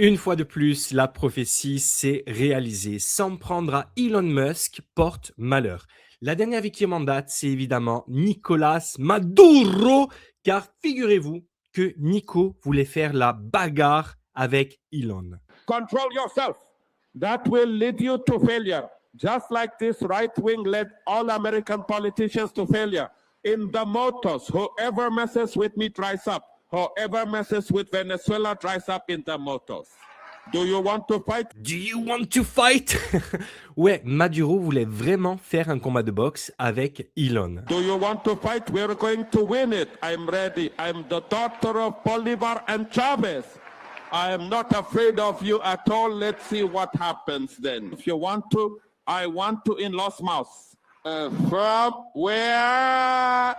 Une fois de plus, la prophétie s'est réalisée. S'en prendre à Elon Musk porte malheur. La dernière victime en date, c'est évidemment Nicolas Maduro, car figurez-vous que Nico voulait faire la bagarre avec Elon. Control yourself. That will lead you to failure. Just like this right wing led all American politicians to failure. In the motors, whoever messes with me dries up. Whoever messes with Venezuela dries up in the motors. Do you want to fight? Do you want to fight? Ouais, Maduro voulait vraiment faire un combat de boxe avec Elon. Do you want to fight? We're going to win it. I'm ready. I'm the daughter of Bolivar and Chavez. I am not afraid of you at all. Let's see what happens then. If you want to, I want to in Los Mouse. From where?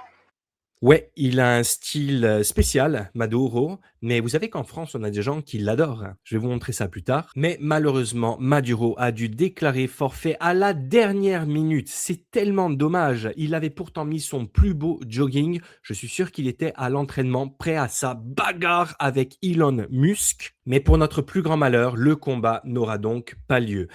Ouais, il a un style spécial, Maduro, mais vous savez qu'en France, on a des gens qui l'adorent. Je vais vous montrer ça plus tard. Mais malheureusement, Maduro a dû déclarer forfait à la dernière minute. C'est tellement dommage. Il avait pourtant mis son plus beau jogging. Je suis sûr qu'il était à l'entraînement, prêt à sa bagarre avec Elon Musk. Mais pour notre plus grand malheur, le combat n'aura donc pas lieu.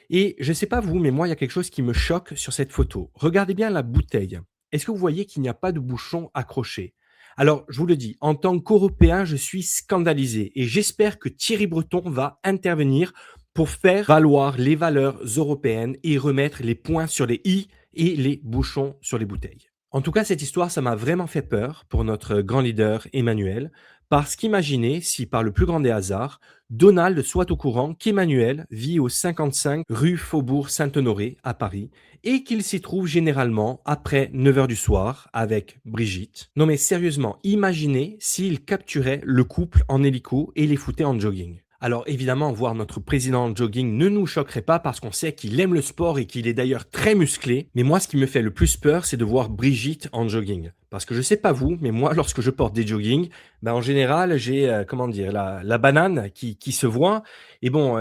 Et je ne sais pas vous, mais moi, il y a quelque chose qui me choque sur cette photo. Regardez bien la bouteille. Est-ce que vous voyez qu'il n'y a pas de bouchon accroché? Alors, je vous le dis, en tant qu'Européen, je suis scandalisé et j'espère que Thierry Breton va intervenir pour faire valoir les valeurs européennes et remettre les points sur les i et les bouchons sur les bouteilles. En tout cas, cette histoire, ça m'a vraiment fait peur pour notre grand leader Emmanuel, parce qu'imaginez si par le plus grand des hasards, Donald soit au courant qu'Emmanuel vit au 55 rue Faubourg Saint-Honoré à Paris et qu'il s'y trouve généralement après 9 heures du soir avec Brigitte. Non mais sérieusement, imaginez s'il capturait le couple en hélico et les foutait en jogging. Alors évidemment, voir notre président en jogging ne nous choquerait pas parce qu'on sait qu'il aime le sport et qu'il est d'ailleurs très musclé. Mais moi, ce qui me fait le plus peur, c'est de voir Brigitte en jogging. Parce que je sais pas vous, mais moi, lorsque je porte des joggings, ben, en général, j'ai, comment dire, la banane qui se voit. Et bon,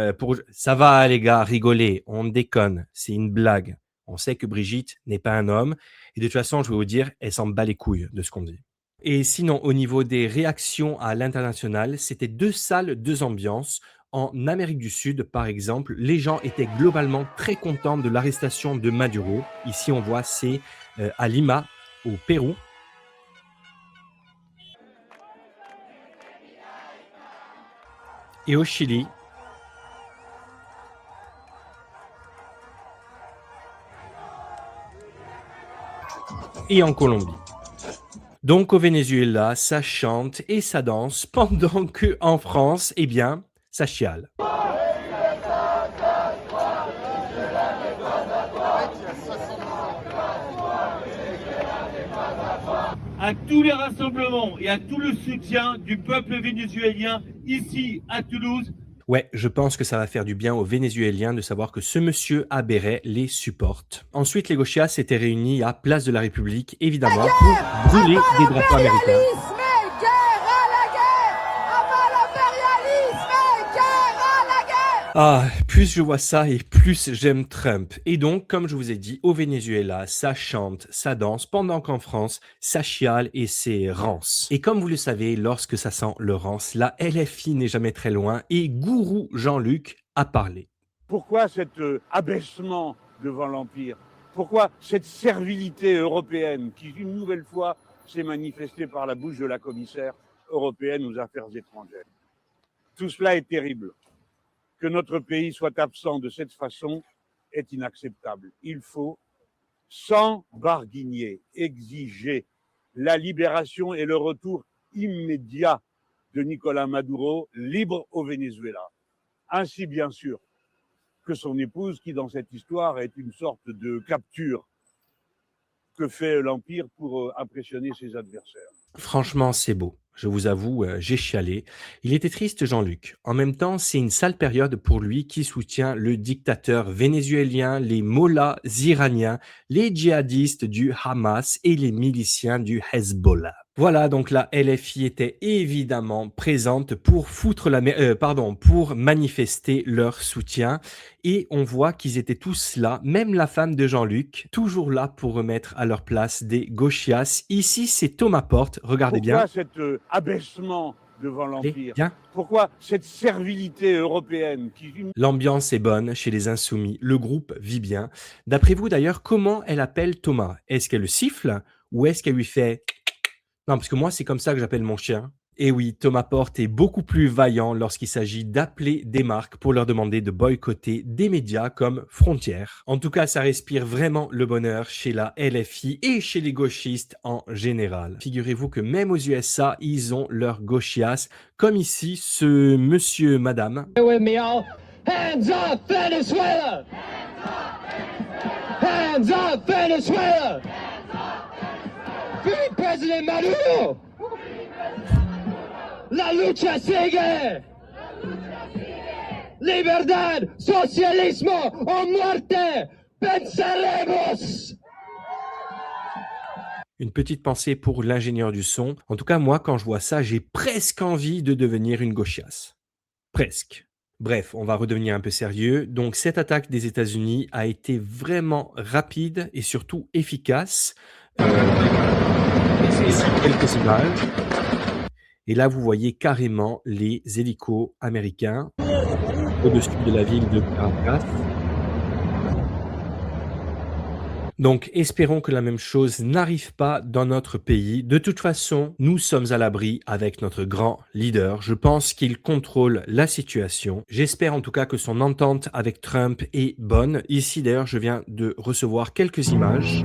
ça va les gars, rigolez, on déconne, c'est une blague. On sait que Brigitte n'est pas un homme. Et de toute façon, je vais vous dire, elle s'en bat les couilles de ce qu'on dit. Et sinon, au niveau des réactions à l'international, c'était 2 salles, 2 ambiances. En Amérique du Sud, par exemple, les gens étaient globalement très contents de l'arrestation de Maduro. Ici, on voit, c'est à Lima, au Pérou. Et au Chili. Et en Colombie. Donc au Venezuela, ça chante et ça danse, pendant que en France, eh bien, ça chiale. À tous les rassemblements et à tout le soutien du peuple vénézuélien ici à Toulouse. Ouais, je pense que ça va faire du bien aux Vénézuéliens de savoir que ce monsieur Aberré les supporte. Ensuite, les gauchias s'étaient réunis à Place de la République, évidemment, pour brûler des drapeaux américains. Ah, plus je vois ça et plus j'aime Trump. Et donc, comme je vous ai dit, au Venezuela, ça chante, ça danse, pendant qu'en France, ça chiale et c'est rance. Et comme vous le savez, lorsque ça sent le rance, la LFI n'est jamais très loin et Gourou Jean-Luc a parlé. Pourquoi cet abaissement devant l'Empire? Pourquoi cette servilité européenne qui, une nouvelle fois, s'est manifestée par la bouche de la commissaire européenne aux affaires étrangères? Tout cela est terrible. Que notre pays soit absent de cette façon est inacceptable. Il faut, sans barguigner, exiger la libération et le retour immédiat de Nicolás Maduro, libre au Venezuela. Ainsi, bien sûr, que son épouse, qui dans cette histoire est une sorte de capture que fait l'Empire pour impressionner ses adversaires. Franchement, c'est beau. Je vous avoue, j'ai chialé. Il était triste, Jean-Luc. En même temps, c'est une sale période pour lui qui soutient le dictateur vénézuélien, les mollahs iraniens, les djihadistes du Hamas et les miliciens du Hezbollah. Voilà, donc la LFI était évidemment présente pour pour manifester leur soutien. Et on voit qu'ils étaient tous là, même la femme de Jean-Luc, toujours là pour remettre à leur place des gauchias. Ici, c'est Thomas Porte, regardez bien. Pourquoi cet abaissement devant Allez, l'Empire? viens. Pourquoi cette servilité européenne qui L'ambiance est bonne chez les insoumis, le groupe vit bien. D'après vous d'ailleurs, comment elle appelle Thomas? Est-ce qu'elle le siffle ou est-ce qu'elle lui fait... Non, parce que moi, c'est comme ça que j'appelle mon chien. Et oui, Thomas Porte est beaucoup plus vaillant lorsqu'il s'agit d'appeler des marques pour leur demander de boycotter des médias comme Frontières. En tout cas, ça respire vraiment le bonheur chez la LFI et chez les gauchistes en général. Figurez-vous que même aux USA, ils ont leurs gauchias, comme ici ce monsieur, madame. With me all. Hands off Venezuela! Hands off Venezuela! Free President Maduro! La lucha sigue! Libertad, socialismo o muerte! Venceremos! Une petite pensée pour l'ingénieur du son. En tout cas, moi, quand je vois ça, j'ai presque envie de devenir une gauchiasse. Presque. Bref, on va redevenir un peu sérieux. Donc, cette attaque des États-Unis a été vraiment rapide et surtout efficace. Ici, quelques images. Et là, vous voyez carrément les hélicos américains au-dessus de la ville de Caracas. Donc, espérons que la même chose n'arrive pas dans notre pays. De toute façon, nous sommes à l'abri avec notre grand leader. Je pense qu'il contrôle la situation. J'espère en tout cas que son entente avec Trump est bonne. Ici, d'ailleurs, je viens de recevoir quelques images.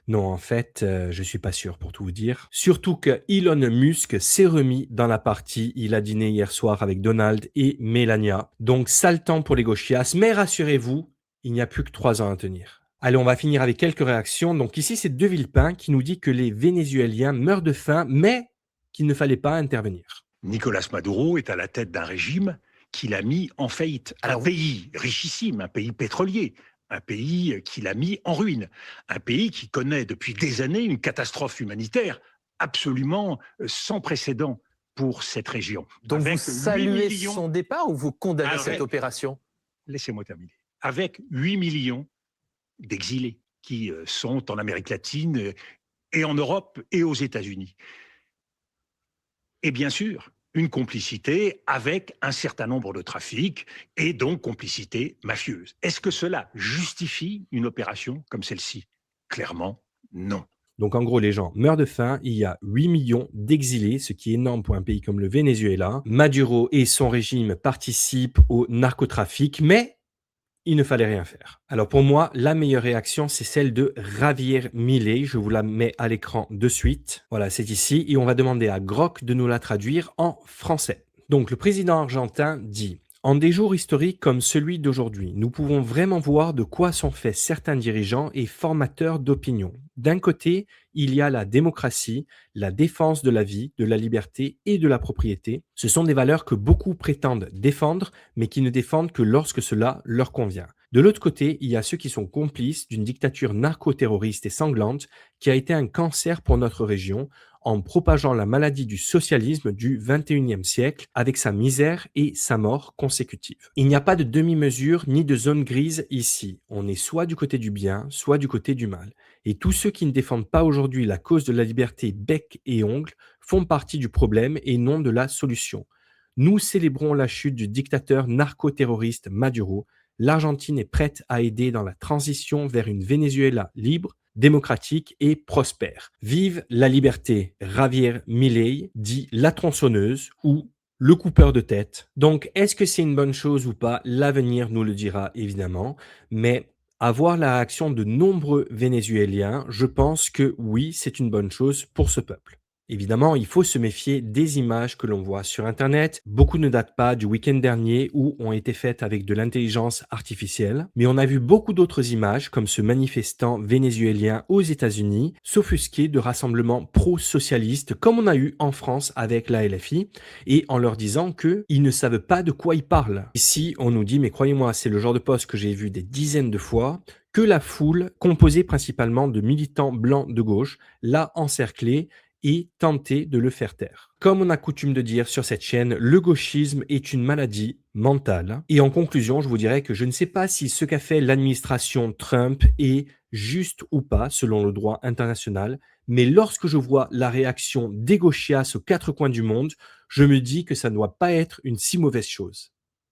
Non, en fait, je suis pas sûr pour tout vous dire. Surtout que Elon Musk s'est remis dans la partie. Il a dîné hier soir avec Donald et Melania. Donc, sale temps pour les gauchias. Mais rassurez-vous, il n'y a plus que 3 ans à tenir. Allez, on va finir avec quelques réactions. Donc ici, c'est De Villepin qui nous dit que les Vénézuéliens meurent de faim, mais qu'il ne fallait pas intervenir. Nicolas Maduro est à la tête d'un régime qu'il a mis en faillite. Un pays richissime, un pays pétrolier, un pays qu'il a mis en ruine, un pays qui connaît depuis des années une catastrophe humanitaire absolument sans précédent pour cette région. Donc Avec vous saluez 8 millions... son départ ou vous condamnez Alors, cette opération? Laissez-moi terminer. Avec 8 millions d'exilés qui sont en Amérique latine et en Europe et aux États-Unis. Et bien sûr, une complicité avec un certain nombre de trafics et donc complicité mafieuse. Est-ce que cela justifie une opération comme celle-ci? Clairement, non. Donc en gros, les gens meurent de faim, il y a 8 millions d'exilés, ce qui est énorme pour un pays comme le Venezuela. Maduro et son régime participent au narcotrafic, mais il ne fallait rien faire. Alors pour moi, la meilleure réaction, c'est celle de Javier Milei. Je vous la mets à l'écran de suite. Voilà, c'est ici. Et on va demander à Grok de nous la traduire en français. Donc le président argentin dit: en des jours historiques comme celui d'aujourd'hui, nous pouvons vraiment voir de quoi sont faits certains dirigeants et formateurs d'opinion. D'un côté, il y a la démocratie, la défense de la vie, de la liberté et de la propriété. Ce sont des valeurs que beaucoup prétendent défendre, mais qui ne défendent que lorsque cela leur convient. De l'autre côté, il y a ceux qui sont complices d'une dictature narco-terroriste et sanglante qui a été un cancer pour notre région, en propageant la maladie du socialisme du XXIe siècle avec sa misère et sa mort consécutive. Il n'y a pas de demi-mesure ni de zone grise ici. On est soit du côté du bien, soit du côté du mal. Et tous ceux qui ne défendent pas aujourd'hui la cause de la liberté bec et ongle font partie du problème et non de la solution. Nous célébrons la chute du dictateur narco-terroriste Maduro. L'Argentine est prête à aider dans la transition vers une Venezuela libre, démocratique et prospère. Vive la liberté. Javier Milei dit la tronçonneuse ou le coupeur de tête. Donc, est-ce que c'est une bonne chose ou pas? L'avenir nous le dira évidemment, mais à voir la réaction de nombreux Vénézuéliens, je pense que oui, c'est une bonne chose pour ce peuple. Évidemment, il faut se méfier des images que l'on voit sur Internet. Beaucoup ne datent pas du week-end dernier ou ont été faites avec de l'intelligence artificielle. Mais on a vu beaucoup d'autres images, comme ce manifestant vénézuélien aux États-Unis, s'offusquer de rassemblements pro-socialistes, comme on a eu en France avec la LFI, et en leur disant qu'ils ne savent pas de quoi ils parlent. Ici, on nous dit, mais croyez-moi, c'est le genre de post que j'ai vu des dizaines de fois, que la foule, composée principalement de militants blancs de gauche, l'a encerclé et tenter de le faire taire. Comme on a coutume de dire sur cette chaîne, le gauchisme est une maladie mentale. Et en conclusion, je vous dirais que je ne sais pas si ce qu'a fait l'administration Trump est juste ou pas selon le droit international, mais lorsque je vois la réaction des gauchias aux quatre coins du monde, je me dis que ça ne doit pas être une si mauvaise chose.